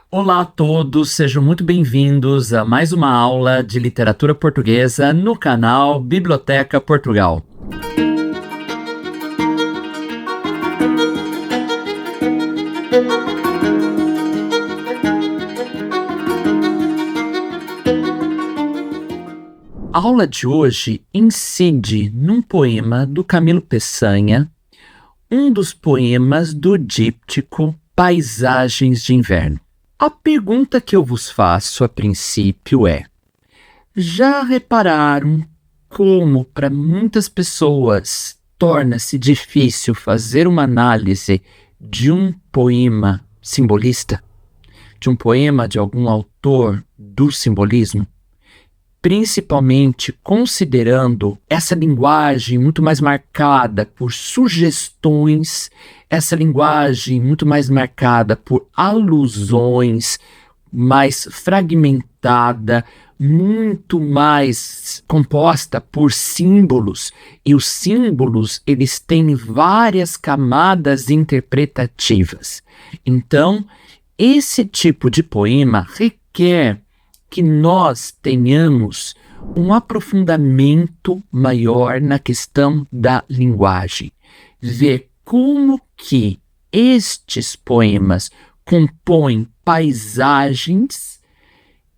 Olá a todos, sejam muito bem-vindos a mais uma aula de literatura portuguesa no canal Biblioteca Portugal. A aula de hoje incide num poema do Camilo Peçanha, um dos poemas do díptico Paisagens de Inverno. A pergunta que eu vos faço a princípio é: já repararam como para muitas pessoas torna-se difícil fazer uma análise de um poema simbolista? De um poema de algum autor do simbolismo? Principalmente considerando essa linguagem muito mais marcada por sugestões, essa linguagem muito mais marcada por alusões, mais fragmentada, muito mais composta por símbolos, e os símbolos eles têm várias camadas interpretativas. Então, esse tipo de poema requer que nós tenhamos um aprofundamento maior na questão da linguagem. Ver como que estes poemas compõem paisagens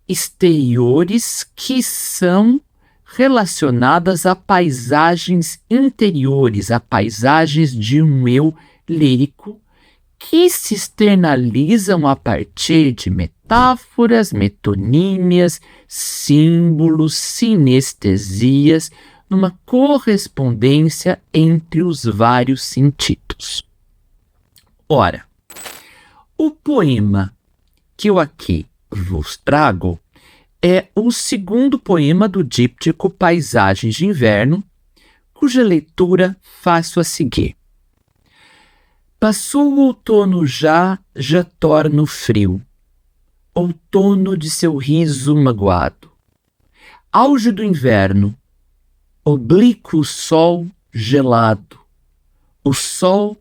exteriores que são relacionadas a paisagens interiores, a paisagens de um eu lírico que se externalizam a partir de metáforas, metonímias, símbolos, sinestesias, numa correspondência entre os vários sentidos. Ora, o poema que eu aqui vos trago é o segundo poema do díptico Paisagens de Inverno, cuja leitura faço a seguir. Passou o outono já torna o frio, outono de seu riso magoado. Auge do inverno, oblíquo sol gelado, o sol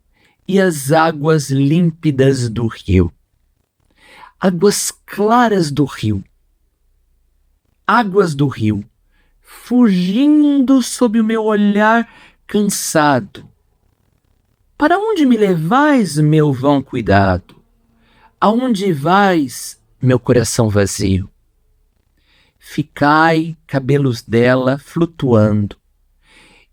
e as águas límpidas do rio. Águas claras do rio, águas do rio, fugindo sob o meu olhar cansado. Para onde me levais, meu vão cuidado? Aonde vais, meu coração vazio? Ficai, cabelos dela flutuando,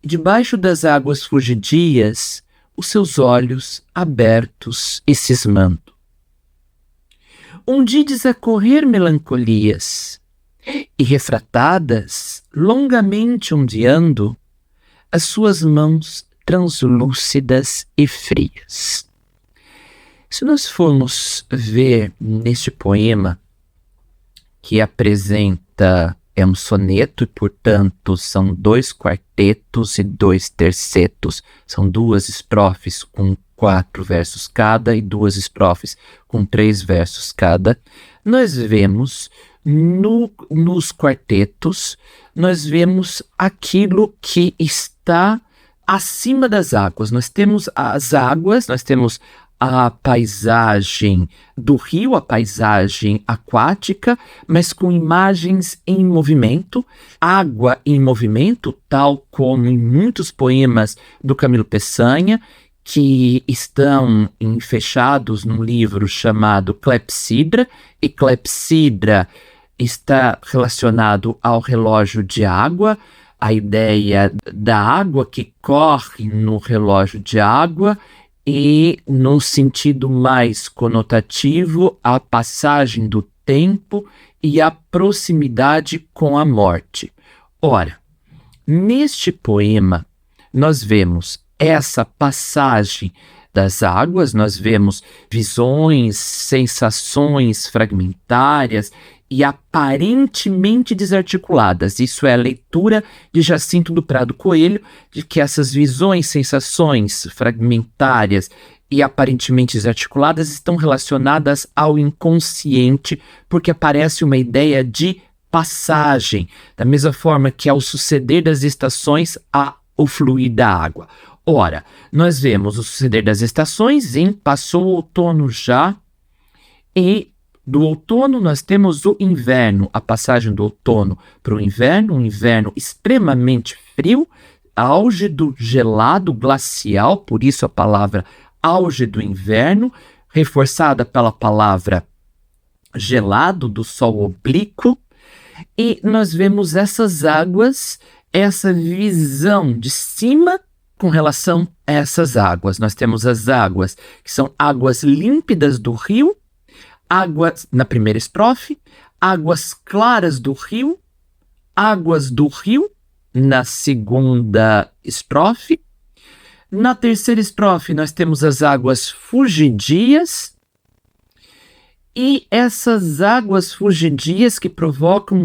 e debaixo das águas fugidias, os seus olhos abertos e cismando. Ondides a correr melancolias, e refratadas, longamente ondeando, as suas mãos translúcidas e frias. Se nós formos ver neste poema, que apresenta, é um soneto e, portanto, são 2 quartetos e 2 tercetos, são 2 estrofes com 4 versos cada e 2 estrofes com 3 versos cada, nós vemos nos quartetos, nós vemos aquilo que está acima das águas. Nós temos as águas, nós temos a paisagem do rio, a paisagem aquática, mas com imagens em movimento, água em movimento, tal como em muitos poemas do Camilo Peçanha, que estão fechados num livro chamado Clepsydra, e Clepsydra está relacionado ao relógio de água, a ideia da água que corre no relógio de água e, no sentido mais conotativo, a passagem do tempo e a proximidade com a morte. Ora, neste poema, nós vemos essa passagem das águas, nós vemos visões, sensações fragmentárias e aparentemente desarticuladas. Isso é a leitura de Jacinto do Prado Coelho, de que essas visões, sensações fragmentárias e aparentemente desarticuladas estão relacionadas ao inconsciente, porque aparece uma ideia de passagem, da mesma forma que ao suceder das estações há o fluir da água. Ora, nós vemos o suceder das estações em passou o outono já, e do outono, nós temos o inverno, a passagem do outono para o inverno, um inverno extremamente frio, álgido, gelado, glacial, por isso a palavra auge do inverno, reforçada pela palavra gelado, do sol oblíquo, e nós vemos essas águas, essa visão de cima com relação a essas águas. Nós temos as águas que são águas límpidas do rio, águas, na primeira estrofe, águas claras do rio, águas do rio, na segunda estrofe. Na terceira estrofe, nós temos as águas fugidias, e essas águas fugidias que provocam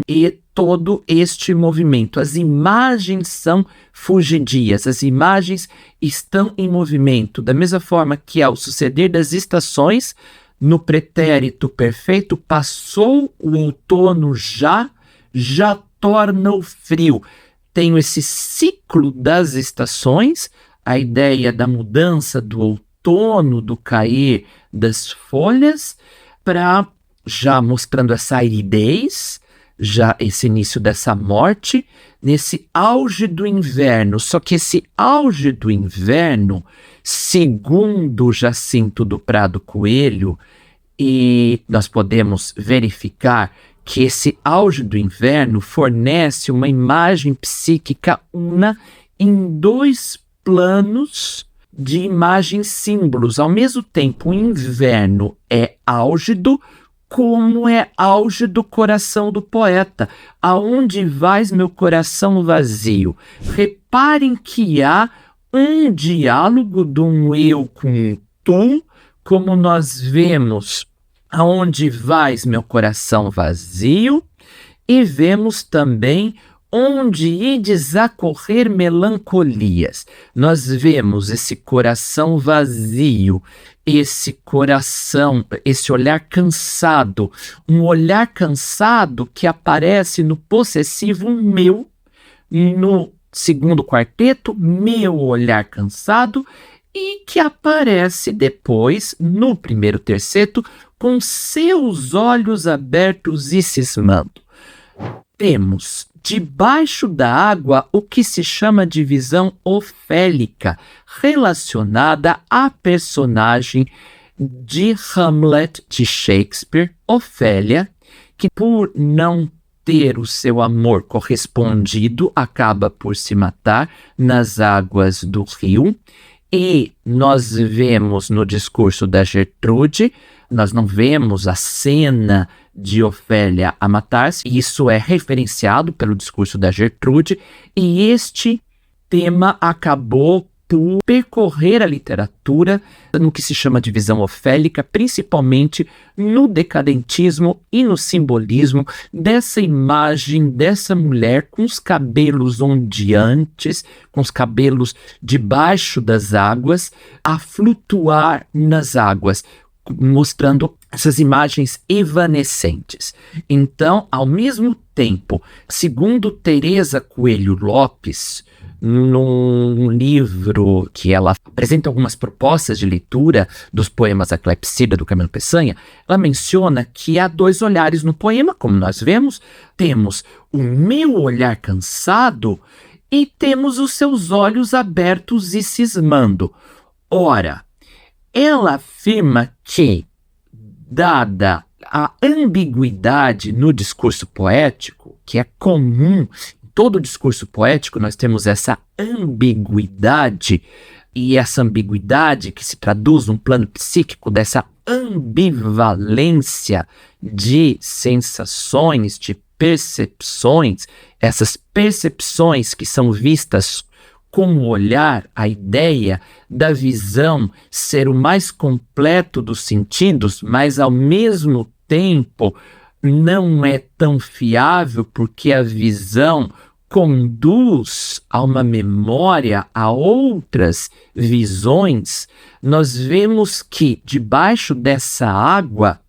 todo este movimento. As imagens são fugidias, as imagens estão em movimento. Da mesma forma que ao suceder das estações, no pretérito perfeito, passou o outono já torna o frio. Tenho esse ciclo das estações, a ideia da mudança do outono, do cair das folhas, para já mostrando essa aridez, já esse início dessa morte, nesse auge do inverno. Só que esse auge do inverno, segundo Jacinto do Prado Coelho, e nós podemos verificar que esse auge do inverno fornece uma imagem psíquica una em dois planos de imagens símbolos. Ao mesmo tempo, o inverno é álgido, como é álgido o coração do poeta. Aonde vais, meu coração vazio? Reparem que há um diálogo de um eu com um tu, como nós vemos aonde vais, meu coração vazio, e vemos também onde ides a correr melancolias. Nós vemos esse coração vazio, esse coração, esse olhar cansado, um olhar cansado que aparece no possessivo meu, no segundo quarteto, meu olhar cansado, e que aparece depois no primeiro terceto com seus olhos abertos e cismando. Temos debaixo da água o que se chama de visão ofélica, relacionada à personagem de Hamlet de Shakespeare, Ofélia, que por não ter o seu amor correspondido, acaba por se matar nas águas do rio. E nós vemos no discurso da Gertrude, nós não vemos a cena de Ofélia a matar-se, isso é referenciado pelo discurso da Gertrude, e este tema acabou por percorrer a literatura no que se chama de visão ofélica, principalmente no decadentismo e no simbolismo dessa imagem dessa mulher com os cabelos ondeantes, com os cabelos debaixo das águas, a flutuar nas águas, mostrando essas imagens evanescentes. Então, ao mesmo tempo, segundo Teresa Coelho Lopes, num livro que ela apresenta algumas propostas de leitura dos poemas A Clepsida, do Camilo Peçanha, ela menciona que há dois olhares no poema, como nós vemos. Temos o meu olhar cansado e temos os seus olhos abertos e cismando. Ora, ela afirma que, dada a ambiguidade no discurso poético, que é comum todo discurso poético, nós temos essa ambiguidade, e essa ambiguidade que se traduz num plano psíquico dessa ambivalência de sensações, de percepções, essas percepções que são vistas com o olhar, a ideia da visão ser o mais completo dos sentidos, mas ao mesmo tempo não é tão fiável, porque a visão conduz a uma memória, a outras visões. Nós vemos que debaixo dessa água,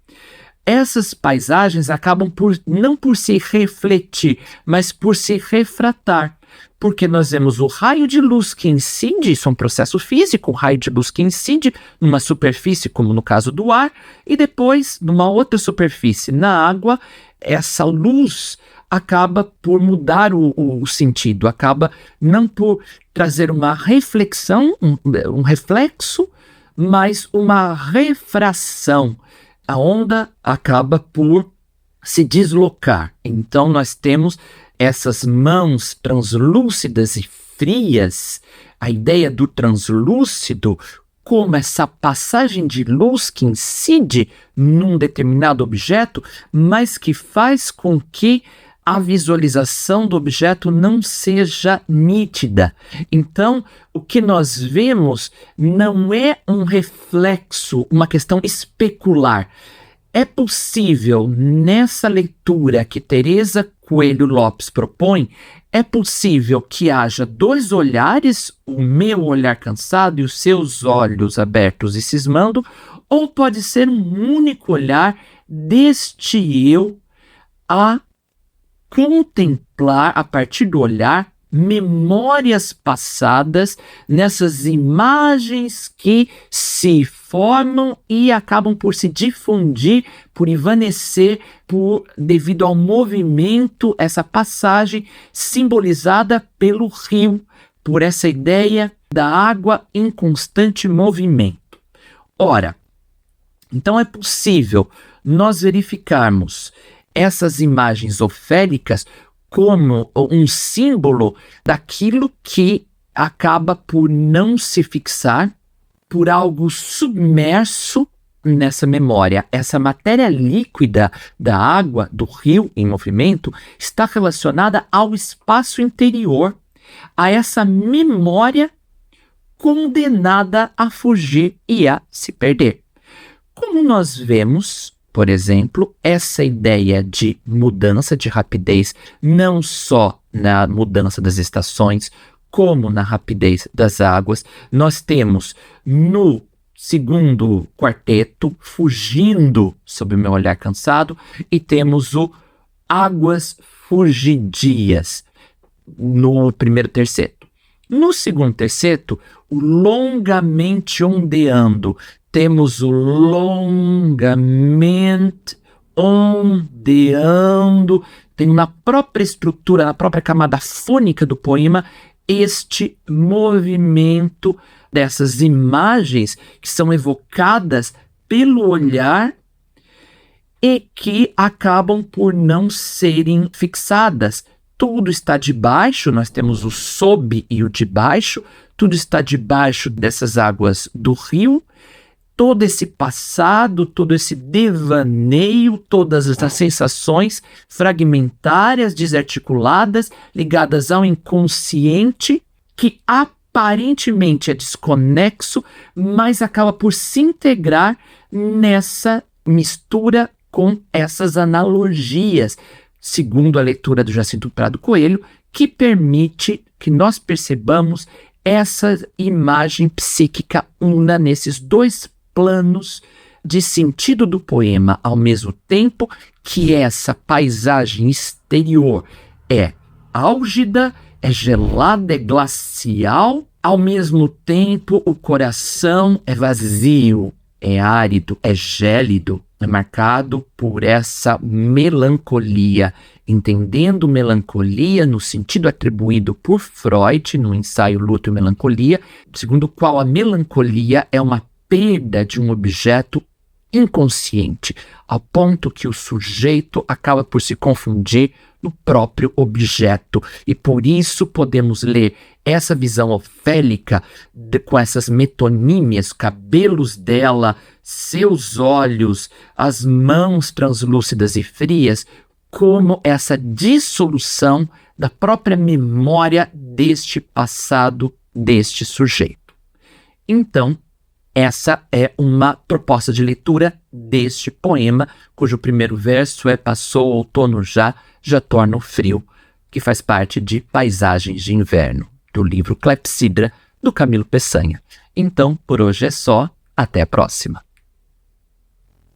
essas paisagens acabam por não por se refletir, mas por se refratar. porque nós vemos o raio de luz que incide, isso é um processo físico, o raio de luz que incide numa superfície, como no caso do ar, e depois, numa outra superfície, na água, essa luz acaba por mudar o sentido, acaba não por trazer uma reflexão, um reflexo, mas uma refração. A onda acaba por se deslocar. Então nós temos essas mãos translúcidas e frias, a ideia do translúcido como essa passagem de luz que incide num determinado objeto, mas que faz com que a visualização do objeto não seja nítida. Então, o que nós vemos não é um reflexo, uma questão especular. É possível, nessa leitura que Teresa Coelho Lopes propõe, é possível que haja dois olhares, o meu olhar cansado e os seus olhos abertos e cismando, ou pode ser um único olhar deste eu a contemplar, a partir do olhar, memórias passadas nessas imagens que se formam e acabam por se difundir, por evanescer, devido ao movimento, essa passagem simbolizada pelo rio, por essa ideia da água em constante movimento. Ora, então é possível nós verificarmos essas imagens ofélicas como um símbolo daquilo que acaba por não se fixar, por algo submerso nessa memória. Essa matéria líquida da água, do rio em movimento, está relacionada ao espaço interior, a essa memória condenada a fugir e a se perder. Como nós vemos, por exemplo, essa ideia de mudança, de rapidez, não só na mudança das estações, como na rapidez das águas, nós temos no segundo quarteto, Fugindo sob o meu olhar cansado, e temos o Águas Fugidias no primeiro terceto. No segundo terceto, o Longamente Ondeando. Temos o longamente ondeando, tem na própria estrutura, na própria camada fônica do poema, este movimento dessas imagens que são evocadas pelo olhar e que acabam por não serem fixadas. Tudo está debaixo, nós temos o sob e o debaixo, tudo está debaixo dessas águas do rio. Todo esse passado, todo esse devaneio, todas essas sensações fragmentárias, desarticuladas, ligadas ao inconsciente, que aparentemente é desconexo, mas acaba por se integrar nessa mistura com essas analogias, segundo a leitura do Jacinto Prado Coelho, que permite que nós percebamos essa imagem psíquica una nesses dois planos de sentido do poema, ao mesmo tempo que essa paisagem exterior é álgida, é gelada, é glacial, ao mesmo tempo o coração é vazio, é árido, é gélido, é marcado por essa melancolia, entendendo melancolia no sentido atribuído por Freud no ensaio Luto e Melancolia, segundo o qual a melancolia é uma perda de um objeto inconsciente, ao ponto que o sujeito acaba por se confundir no próprio objeto. E por isso podemos ler essa visão ofélica com essas metonímias, cabelos dela, seus olhos, as mãos translúcidas e frias, como essa dissolução da própria memória deste passado, deste sujeito. Então, essa é uma proposta de leitura deste poema, cujo primeiro verso é Passou o outono já torna o frio, que faz parte de Paisagens de Inverno, do livro Clepsydra, do Camilo Peçanha. Então, por hoje é só, até a próxima.